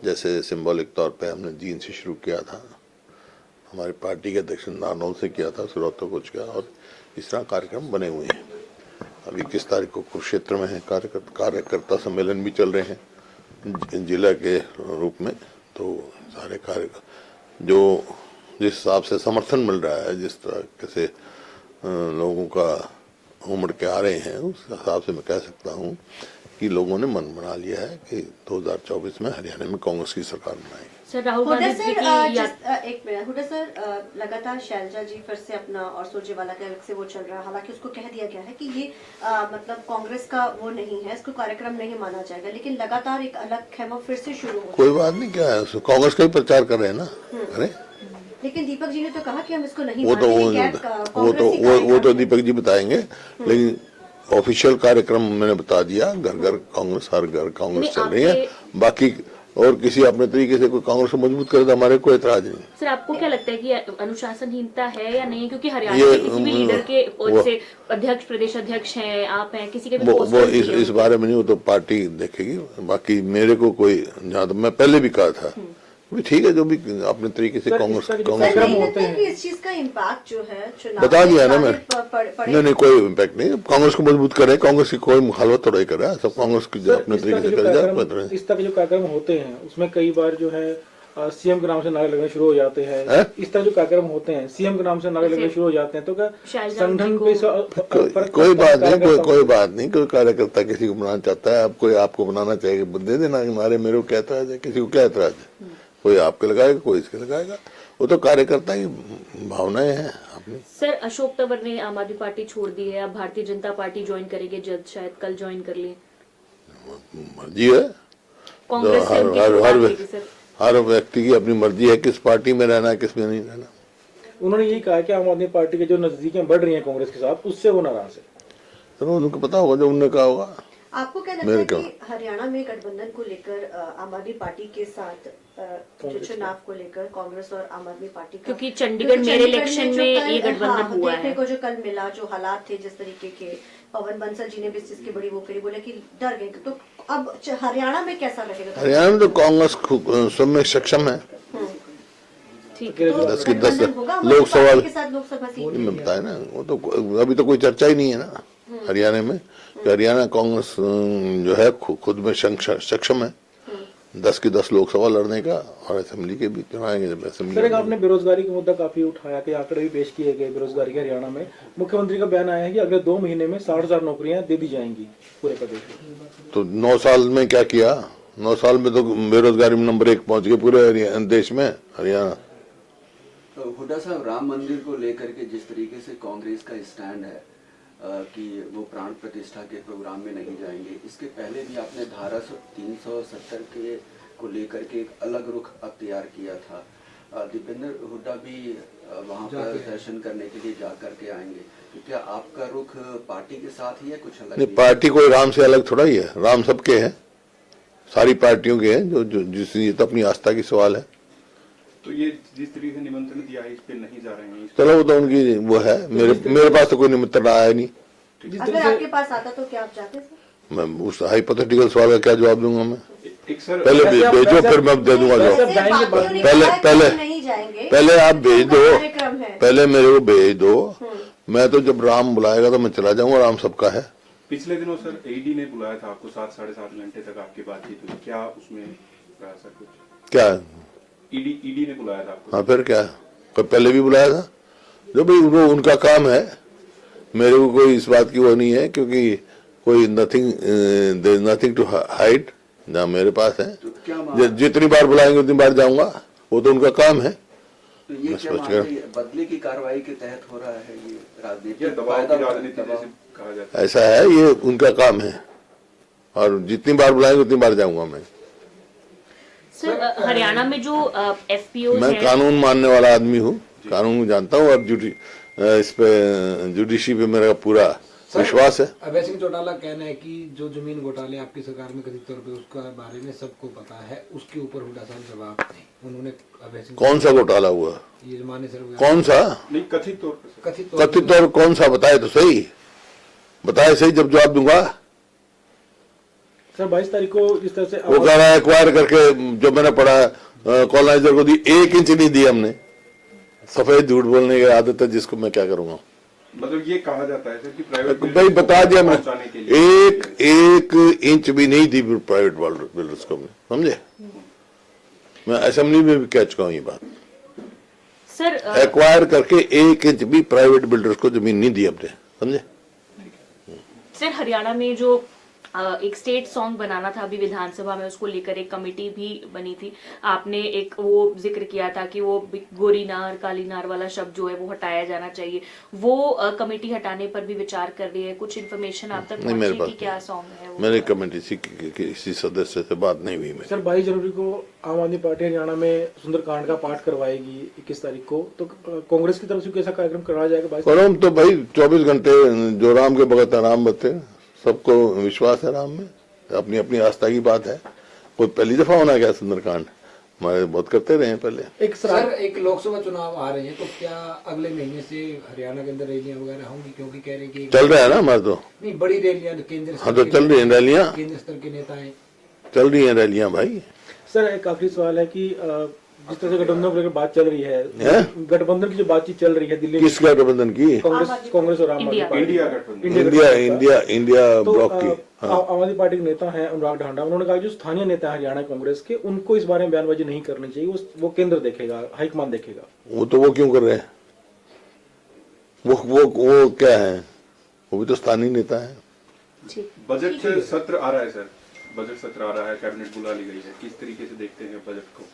जैसे सिंबॉलिक तौर पे हमने जीन से शुरू किया था, हमारी पार्टी के अध्यक्ष नारनौल से किया था, सुरौतो कुछ किया, और इस तरह कार्यक्रम बने हुए हैं। अभी 21 तारीख को कुरुक्षेत्र में है कार्यकर्ता सम्मेलन भी चल रहे हैं जिला के रूप में। तो सारे कार्य जो जिस हिसाब से समर्थन मिल रहा है, जिस तरह से लोगों का उमड़ के आ रहे हैं, उस हिसाब से मैं कह सकता हूँ कि लोगों ने मन बना लिया है कि 2024 में हरियाणा में कांग्रेस की सरकार बनाएगी। सर राहुल गांधी जी की एक मिनट हुड्डा सर, लगातार शैलजा जी फिर से अपना और सुरजेवाला के अलग से वो चल रहा है। हालांकि उसको कह दिया गया है कि ये मतलब कांग्रेस का वो नहीं है, इसको कार्यक्रम नहीं माना जाएगा, लेकिन लगातार एक अलग खेमा फिर से शुरू हो। कोई बात नहीं, क्या है, कांग्रेस का ही प्रचार कर रहे हैं ना, अरे लेकिन दीपक जी ने तो कहा कि हम इसको नहीं वो तो दीपक जी बताएंगे, लेकिन ऑफिशियल कार्यक्रम मैंने बता दिया, घर घर कांग्रेस, हर घर कांग्रेस चल रही है। बाकी और किसी अपने तरीके से कोई कांग्रेस को मजबूत करे तो हमारे कोई एतराज नहीं। सर आपको क्या लगता है कि अनुशासनहीनता है या नहीं, क्योंकि हरियाणा के किसी भी लीडर के पद से अध्यक्ष, प्रदेश अध्यक्ष हैं, आप हैं, किसी के भी वो इस बारे में नहीं, वो तो पार्टी देखेगी। बाकी मेरे को कोई, जहाँ तो मैं पहले भी कहा था, ठीक है, जो भी अपने तरीके से कांग्रेस इस चीज का इम्पैक्ट जो है बता दिया ना मैं। नहीं, कोई इम्पैक्ट नहीं, कांग्रेस को मजबूत करे, कांग्रेस की कोई मुखालफत थोड़ा ही कर रहा है, सब कांग्रेस की अपने तरीके से कर जाए। इस तरह के जो कार्यक्रम होते हैं उसमें कई बार जो है सीएम के नाम से नारे लगने शुरू हो जाते हैं। इस तरह जो कार्यक्रम होते हैं सीएम के नाम से नारे लगने शुरू हो जाते हैं, तो क्या संगठन पे कोई बात नहीं, कोई कार्यकर्ता किसी को बनाना चाहता है, अब कोई आपको बनाना चाहिए, दे देना नारे, मेरे को क्या एतराज है, किसी को क्या एतराज है, कोई आपके लगाएगा, कोई इसके लगाएगा, वो तो कार्यकर्ता की भावनाएं हैं अपनी। सर अशोक तंवर ने आम आदमी पार्टी छोड़ दी है, अब भारतीय जनता पार्टी ज्वाइन करेंगे, जल्द शायद कल ज्वाइन कर ले। मर्जी है, कांग्रेस हर व्यक्ति की अपनी मर्जी है किस पार्टी में रहना है, किस में नहीं रहना। उन्होंने यही कहा कि आम आदमी पार्टी के जो नजदीकियां बढ़ रही हैं कांग्रेस के साथ, उससे वो नाराज है। तो उनको पता होगा जो उन्होंने कहा होगा। आपको क्या लगता है कि हरियाणा में गठबंधन को लेकर आम आदमी पार्टी के साथ जो चुनाव को लेकर कांग्रेस और आम आदमी पार्टी का, क्योंकि चंडीगढ़ मेरे इलेक्शन में ये गठबंधन हुआ है, देखने को जो कल मिला, जो हालात थे, जिस तरीके के, पवन बंसल जी ने भी इस चीज की बड़ी वो करी, बोले कि डर गए। तो अब हरियाणा में कैसा लगेगा? हरियाणा में तो कांग्रेस सब में सक्षम है। ठीक है, 10 की 10 लोकसभा में बताया ना, वो तो अभी तो कोई चर्चा ही नहीं है ना हरियाणा में, कि हरियाणा कांग्रेस जो है खुद में सक्षम है 10 की 10 लोकसभा लड़ने का, और असेंबली के भी चुनाएंगे। जब असेंबली आपने बेरोजगारी का मुद्दा काफी उठाया कि आंकड़े भी पेश किए गए बेरोजगारी के। हरियाणा में मुख्यमंत्री का बयान आया है कि अगले 2 महीने में 60,000 नौकरियां दे दी जाएंगी पूरे प्रदेश में। तो 9 साल में क्या किया? 9 साल में तो बेरोजगारी में नंबर 1 पहुंच गए पूरे देश में हरियाणा। तो हुड्डा साहब, राम मंदिर को लेकर के जिस तरीके से कांग्रेस का स्टैंड है कि वो प्राण प्रतिष्ठा के प्रोग्राम में नहीं जाएंगे, इसके पहले भी आपने धारा 370 के को लेकर के एक अलग रुख अख्तियार किया था। दीपेंद्र हुड्डा भी वहां पर दर्शन करने के लिए जा करके आएंगे, तो क्या आपका रुख पार्टी के साथ ही है, कुछ अलग? नहीं, पार्टी कोई राम से अलग थोड़ा ही है, राम सबके हैं, सारी पार्टियों के हैं, जो जिसकी तो अपनी आस्था की सवाल है। तो ये जिस तरीके से निमंत्रण दिया है, इस पे नहीं जा रहे हैं? चलो, वो तो उनकी वो है, मेरे पास तो कोई निमंत्रण आया नहीं। अगर आपके पास आता तो क्या आप जाते सर? मैं उस हाइपोथेटिकल सवाल का क्या जवाब दूंगा? मैं पहले भेजो, फिर मैं दे दूंगा जवाब। पहले आप भेज दो, पहले मेरे को भेज दो, मैं तो जब राम बुलाएगा तो मैं चला जाऊंगा, राम सबका है। पिछले दिनों सर ईडी ने बुलाया था आपको, 7-7.5 घंटे तक आपकी बातचीत हुई, क्या उसमें रहा सर कुछ? क्या ईडी ने बुलाया था आपको? हाँ, फिर क्या, पहले भी बुलाया था, जो भाई वो उनका काम है, मेरे को कोई इस बात की वो नहीं है, क्योंकि कोई नथिंग टू हाइड ना मेरे पास है। तो जितनी बार बुलाएंगे उतनी बार जाऊंगा, वो तो उनका काम है। तो ये क्या बदले की कार्रवाई के तहत हो रहा है, ये राजनीति कहा जाता है? ऐसा है, ये उनका काम है, और जितनी बार बुलाएंगे उतनी बार जाऊंगा मैं। सर हरियाणा में जो एफपीओ, मैं कानून मानने वाला आदमी हूँ, कानून जानता हूँ, और इस पे जुडिशरी पे मेरा पूरा विश्वास है। अभय सिंह चौटाला कहना है कि जो जमीन घोटाले आपकी सरकार में कथित तौर पे उसका बारे में सबको पता है, उसके ऊपर हुड्डा साहब जवाब नहीं। उन्होंने अभय सिंह, कौन सा घोटाला हुआ? ये मान्य सर, कौन सा? नहीं, कथित तौर कौन सा बताए तो सही, बताए सही, जब जवाब दूंगा। सर 22 तारीख को जिस तरह से वो कह रहा है एक्वायर करके, जो मैंने पढ़ा कॉलोनाइजर को दी 1 इंच नहीं दी हमने। सफेद झूठ बोलने की आदत है जिसको मैं क्या करूंगा। मतलब ये कहा जाता है सर कि प्राइवेट भाई बता दिया मैं, पहुंचाने के लिए 1 इंच भी नहीं दी प्राइवेट बिल्डर्स को, समझे। मैं असेंबली में भी कह चुका हूँ ये बात। सर एक्वायर करके 1 इंच भी प्राइवेट बिल्डर्स को जमीन नहीं दी हमने, समझे। सर हरियाणा में जो एक स्टेट सॉन्ग बनाना था अभी विधानसभा में, उसको लेकर एक कमेटी भी बनी थी। आपने एक वो जिक्र किया था कि वो गोरी नार काली नार वाला शब्द जो है वो हटाया जाना चाहिए। वो कमेटी हटाने पर भी विचार कर रही है। कुछ इन्फॉर्मेशन आप तक नहीं, मेरे पहुंची पास कि क्या सॉन्ग है वो? मेरी कमेटी किसी सदस्य से बात नहीं हुई मेरी। सर 22 जनवरी को आम आदमी पार्टी हरियाणा में सुंदरकांड का पाठ करवाएगी 21 तारीख को, तो कांग्रेस की तरफ से कैसा कार्यक्रम करवाया जाएगा 22 तारीख? परम तो भाई 24 घंटे जो राम के भगत राम बते, सबको विश्वास है राम में, अपनी अपनी आस्था की बात है। कोई पहली दफा होना क्या सुंदरकांड, हमारे बहुत करते रहे हैं पहले। एक सर एक लोकसभा चुनाव आ रहे हैं, तो क्या अगले महीने से हरियाणा के अंदर रैलियां वगैरह होंगी? क्योंकि कह रहे हैं कि चल रहा है ना हमारे तो। नहीं, बड़ी रैलियां केंद्र हाँ तो चल रही है रैलियां, केंद्र स्तर के नेता हैं, चल रही है रैलियां भाई। सर एक आखिरी सवाल है कि जिस तरह से गठबंधन को लेकर बात चल रही है, गठबंधन की जो बातचीत चल रही है दिल्ली में, किस गठबंधन की? कांग्रेस और आम आदमी पार्टी, इंडिया गठबंधन, इंडिया तो ब्लॉक की। आम आदमी पार्टी के नेता हैं अनुराग ढांडा, उन्होंने कहा जो स्थानीय नेता है हरियाणा कांग्रेस के, उनको इस बारे में बयानबाजी नहीं करनी चाहिए, वो केंद्र देखेगा, हाईकमान देखेगा। वो क्यों कर रहे हैं? वो क्या है, वो भी तो स्थानीय नेता है। बजट सत्र आ रहा है सर, बजट सत्र आ रहा है, कैबिनेट बुला ली गई है, किस तरीके से देखते हैं बजट को?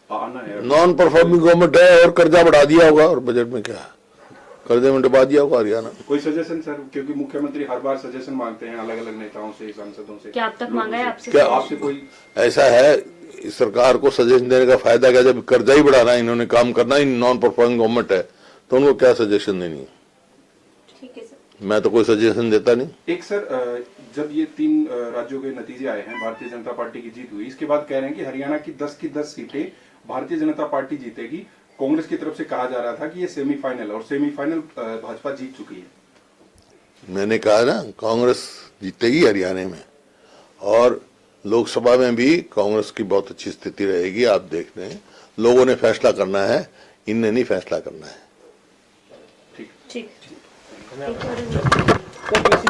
आना है, नॉन परफॉर्मिंग गवर्नमेंट है और कर्जा बढ़ा दिया होगा, और बजट में क्या है, कर्जे में डुबा दिया होगा हरियाणा। कोई सजेशन सर, क्योंकि मुख्यमंत्री हर बार सजेशन मांगते हैं अलग अलग नेताओं से, सांसदों से। क्या अब तक मांगा है आपसे? क्या आपसे कोई ऐसा है, इस सरकार को सजेशन देने का फायदा क्या? जब कर्जा ही बढ़ाना है इन्होंने, काम करना ही नॉन परफॉर्मिंग गवर्नमेंट है, तो उनको क्या सजेशन देनी है? ठीक है सर। मैं तो कोई सजेशन देता नहीं। एक सर, जब ये 3 राज्यों के नतीजे आए हैं, भारतीय जनता पार्टी की जीत हुई, इसके बाद कह रहे हैं कि हरियाणा की 10 की 10 सीटें भारतीय जनता पार्टी जीतेगी। कांग्रेस की तरफ से कहा जा रहा था कि ये सेमीफाइनल, और सेमीफाइनल भाजपा जीत चुकी है। मैंने कहा ना, कांग्रेस जीतेगी हरियाणा में, और लोकसभा में भी कांग्रेस की बहुत अच्छी स्थिति रहेगी। आप देख रहे हैं, लोगों ने फैसला करना है, इनने नहीं फैसला करना है। ठीक। सर